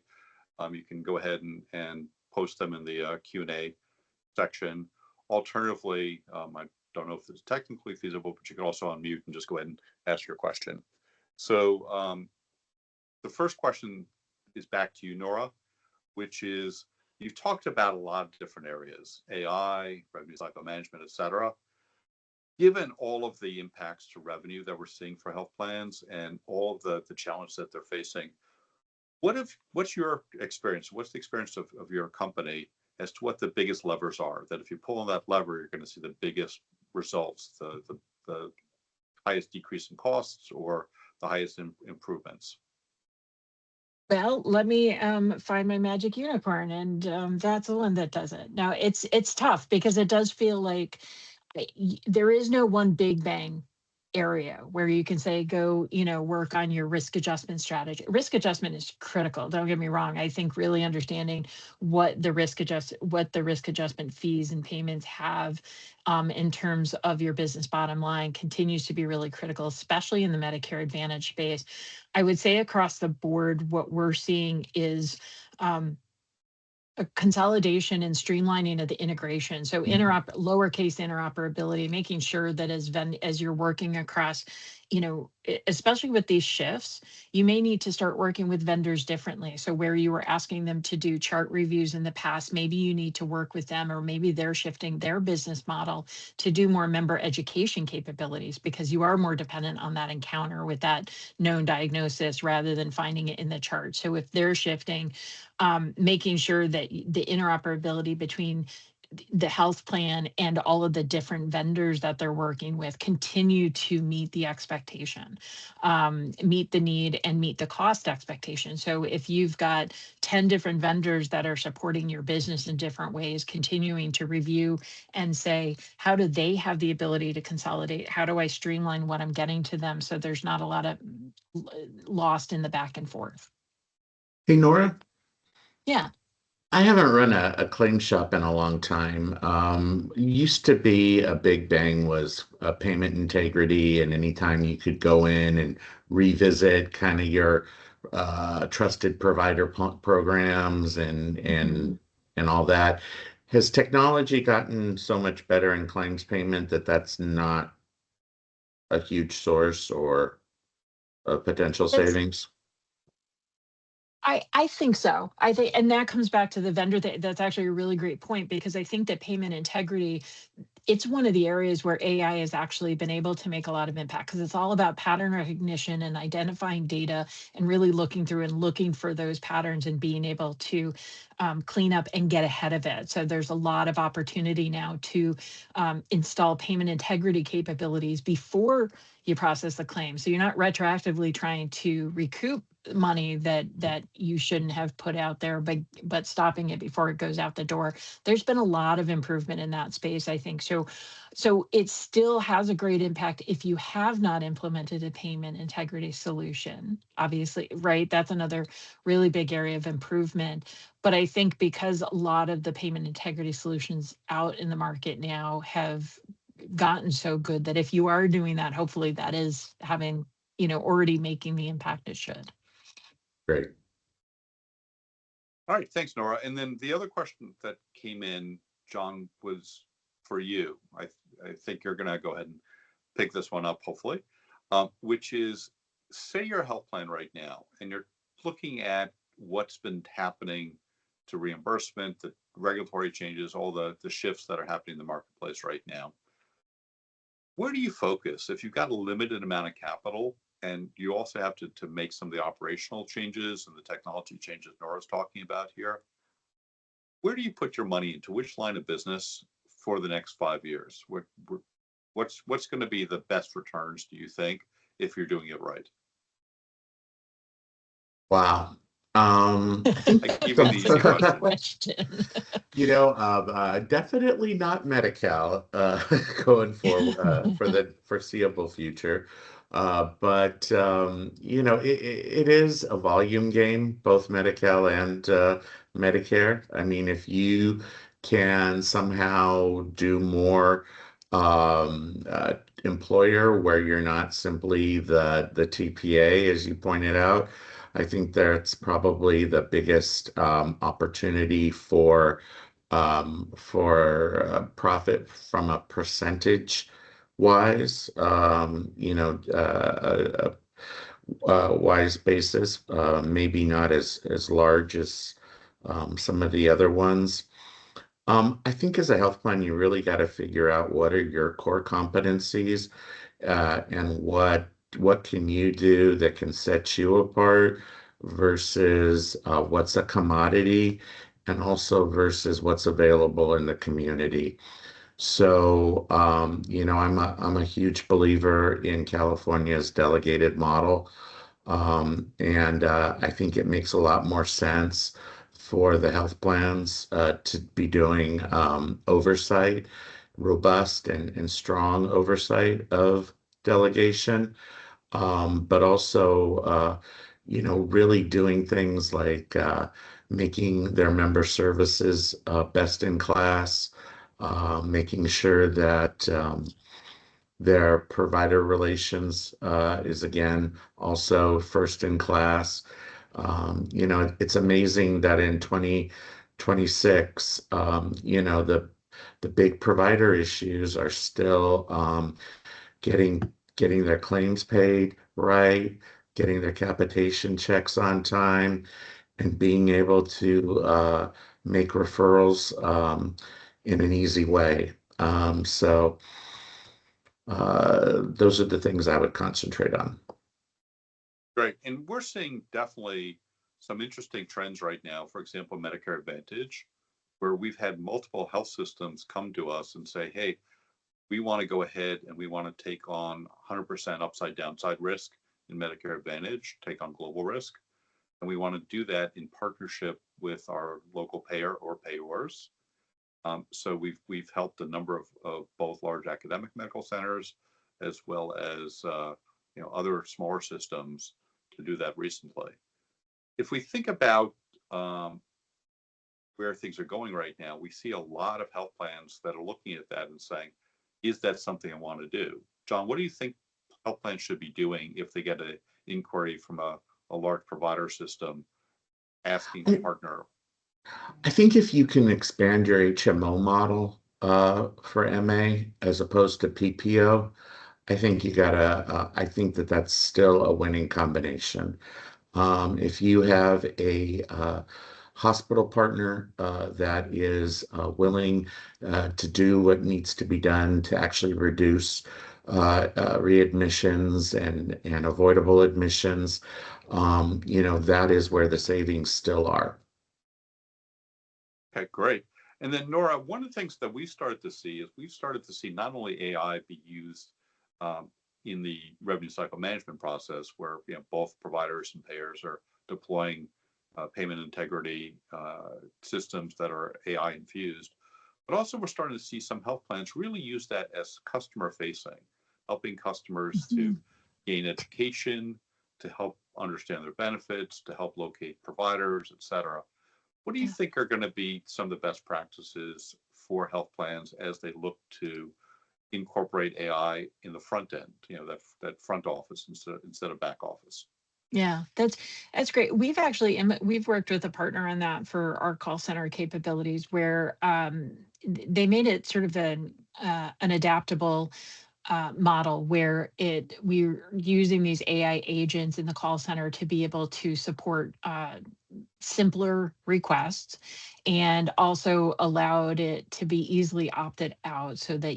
You can go ahead and post them in the Q&A section. Alternatively, I don't know if it's technically feasible, but you can also unmute and just go ahead and ask your question. So the first question is back to you, Nora, which is, you've talked about a lot of different areas, AI, revenue cycle management, et cetera. Given all of the impacts to revenue that we're seeing for health plans and all of the challenges that they're facing, what's your experience? What's the experience of your company as to what the biggest levers are? That if you pull on that lever, you're going to see the biggest results, the highest decrease in costs or the highest improvements? Well, let me find my magic unicorn, and that's the one that does it. Now, it's tough because it does feel like there is no one big bang area where you can say go, work on your risk adjustment strategy. Risk adjustment is critical. Don't get me wrong. I think really understanding what the risk adjustment fees and payments have in terms of your business bottom line continues to be really critical, especially in the Medicare Advantage space. I would say across the board, what we're seeing is um, a consolidation and streamlining of the integration. So lowercase interoperability, making sure that as you're working across, especially with these shifts, you may need to start working with vendors differently. So where you were asking them to do chart reviews in the past, maybe you need to work with them, or maybe they're shifting their business model to do more member education capabilities because you are more dependent on that encounter with that known diagnosis rather than finding it in the chart. So if they're shifting, making sure that the interoperability between the health plan and all of the different vendors that they're working with continue to meet the expectation, meet the need and meet the cost expectation. So if you've got 10 different vendors that are supporting your business in different ways, continuing to review and say, how do they have the ability to consolidate? How do I streamline what I'm getting to them so there's not a lot of lost in the back and forth? Hey, Nora, Yeah. I haven't run a claim shop in a long time. Used to be a big bang was payment integrity, and anytime you could go in and revisit kind of your trusted provider programs and all that. Has technology gotten so much better in claims payment that that's not a huge source or a potential It's savings? I think so. I think, and that comes back to the vendor. That's actually a really great point because I think that payment integrity, it's one of the areas where AI has actually been able to make a lot of impact because it's all about pattern recognition and identifying data and really looking through and looking for those patterns and being able to clean up and get ahead of it. So there's a lot of opportunity now to install payment integrity capabilities before you process the claim. So you're not retroactively trying to recoup money that you shouldn't have put out there, but stopping it before it goes out the door. There's been a lot of improvement in that space, I think. So it still has a great impact if you have not implemented a payment integrity solution. Obviously, right? That's another really big area of improvement. But I think because a lot of the payment integrity solutions out in the market now have gotten so good that if you are doing that, hopefully that is having, already making the impact it should. Great. All right, thanks, Nora. And then the other question that came in, John, was for you. I think you're going to go ahead and pick this one up, hopefully, which is, say you're a health plan right now, and you're looking at what's been happening to reimbursement, the regulatory changes, all the shifts that are happening in the marketplace right now. Where do you focus if you've got a limited amount of capital and you also have to make some of the operational changes and the technology changes Nora's talking about here? Where do you put your money into which line of business for the next 5 years? What's going to be the best returns, do you think, if you're doing it right? Wow. I think I give you the easy Great question. question. definitely not Medi-Cal going forward for the foreseeable future. But it is a volume game, both Medi-Cal and Medicare. I mean, if you can somehow do more employer where you're not simply the TPA, as you pointed out, I think that's probably the biggest opportunity for profit from a percentage wise, wise basis. Maybe not as large as some of the other ones. I think as a health plan, you really got to figure out what are your core competencies and what can you do that can set you apart versus what's a commodity and also versus what's available in the community. So, I'm a huge believer in California's delegated model. And I think it makes a lot more sense for the health plans to be doing oversight, robust and strong oversight of delegation, but also, really doing things like making their member services best in class, making sure that their provider relations is again also first in class. It's amazing that in 2026, the big provider issues are still getting getting their claims paid right, getting their capitation checks on time, and being able to make referrals in an easy way. So those are the things I would concentrate on. Great. And we're seeing definitely some interesting trends right now. For example, Medicare Advantage, where we've had multiple health systems come to us and say, hey, we want to go ahead and we want to take on 100% upside downside risk in Medicare Advantage, take on global risk. And we want to do that in partnership with our local payer or payors. So we've helped a number of both large academic medical centers as well as other smaller systems to do that recently. If we think about where things are going right now, we see a lot of health plans that are looking at that and saying, is that something I want to do? John, what do you think health plans should be doing if they get an inquiry from a large provider system asking to partner? I think if you can expand your HMO model for MA as opposed to PPO, I think you gotta, I think that that's still a winning combination. If you have a hospital partner that is willing to do what needs to be done to actually reduce readmissions and avoidable admissions, that is where the savings still are. Okay, great. And then Nora, one of the things that we've started to see is we've started to see not only AI be used in the revenue cycle management process, where both providers and payers are deploying payment integrity systems that are AI infused, but also we're starting to see some health plans really use that as customer facing, helping customers to gain education, to help understand their benefits, to help locate providers, et cetera. What do you think are going to be some of the best practices for health plans as they look to incorporate AI in the front end, that front office instead of back office? Yeah, that's great. We've worked with a partner on that for our call center capabilities, where they made it sort of an adaptable model where we're using these AI agents in the call center to be able to support simpler requests, and also allowed it to be easily opted out so that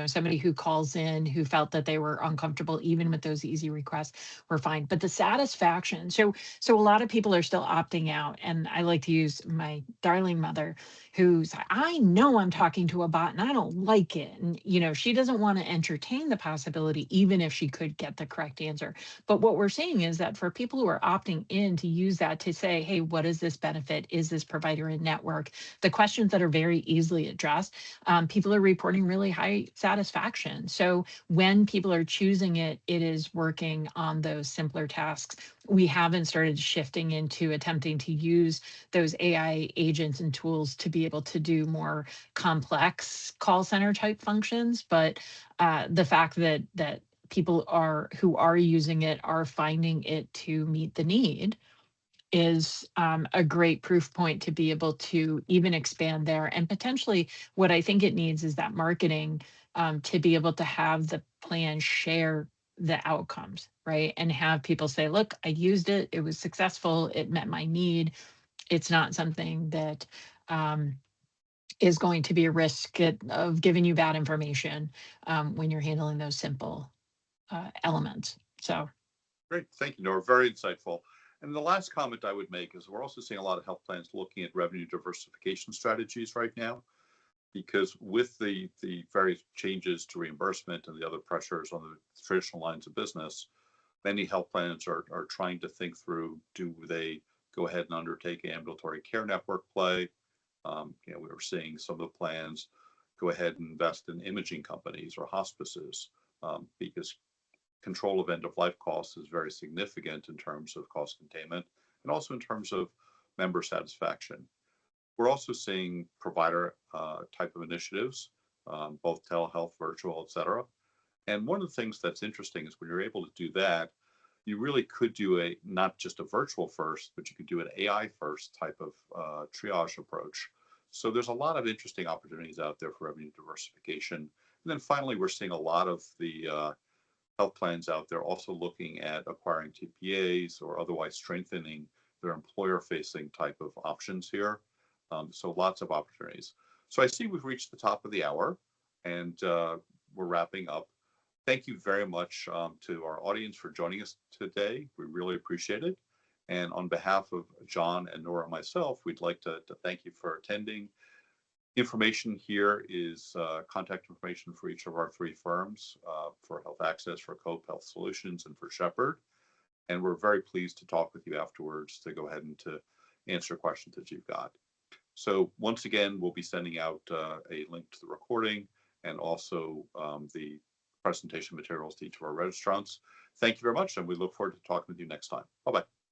somebody who calls in who felt that they were uncomfortable even with those easy requests were fine. But the satisfaction, so a lot of people are still opting out. And I like to use my darling mother, who's, I know I'm talking to a bot and I don't like it. And, she doesn't want to entertain the possibility, even if she could get the correct answer. But what we're seeing is that for people who are opting in to use that to say, hey, what is this benefit? Is this provider in network? The questions that are very easily addressed, people are reporting really high satisfaction. So when people are choosing it, it is working on those simpler tasks. We haven't started shifting into attempting to use those AI agents and tools to be able to do more complex call center type functions. But the fact that people who are using it are finding it to meet the need is a great proof point to be able to even expand there. And potentially what I think it needs is that marketing to be able to have the plan share the outcomes, right? And have people say, look, I used it, it was successful, it met my need. It's not something that is going to be a risk of giving you bad information when you're handling those simple elements. So Great. Thank you, Nora. Very insightful. And the last comment I would make is we're also seeing a lot of health plans looking at revenue diversification strategies right now, because with the various changes to reimbursement and the other pressures on the traditional lines of business, Many health plans are trying to think through, do they go ahead and undertake ambulatory care network play? We were seeing some of the plans go ahead and invest in imaging companies or hospices, because control of end of life costs is very significant in terms of cost containment and also in terms of member satisfaction. We're also seeing provider type of initiatives, both telehealth, virtual, et cetera. And one of the things that's interesting is when you're able to do that, you really could do not just a virtual first, but you could do an AI first type of triage approach. So there's a lot of interesting opportunities out there for revenue diversification. And then finally, we're seeing a lot of the health plans out there also looking at acquiring TPAs or otherwise strengthening their employer-facing type of options here. So lots of opportunities. So I see we've reached the top of the hour, and we're wrapping up. Thank you very much to our audience for joining us today. We really appreciate it. And on behalf of John and Nora and myself, we'd like to thank you for attending. Information here is contact information for each of our three firms, for HealthAxis, for Cope Health Solutions, and for Sheppard. And we're very pleased to talk with you afterwards to go ahead and to answer questions that you've got. So once again, we'll be sending out a link to the recording and also the presentation materials to each of our registrants. Thank you very much, and we look forward to talking with you next time. Bye-bye.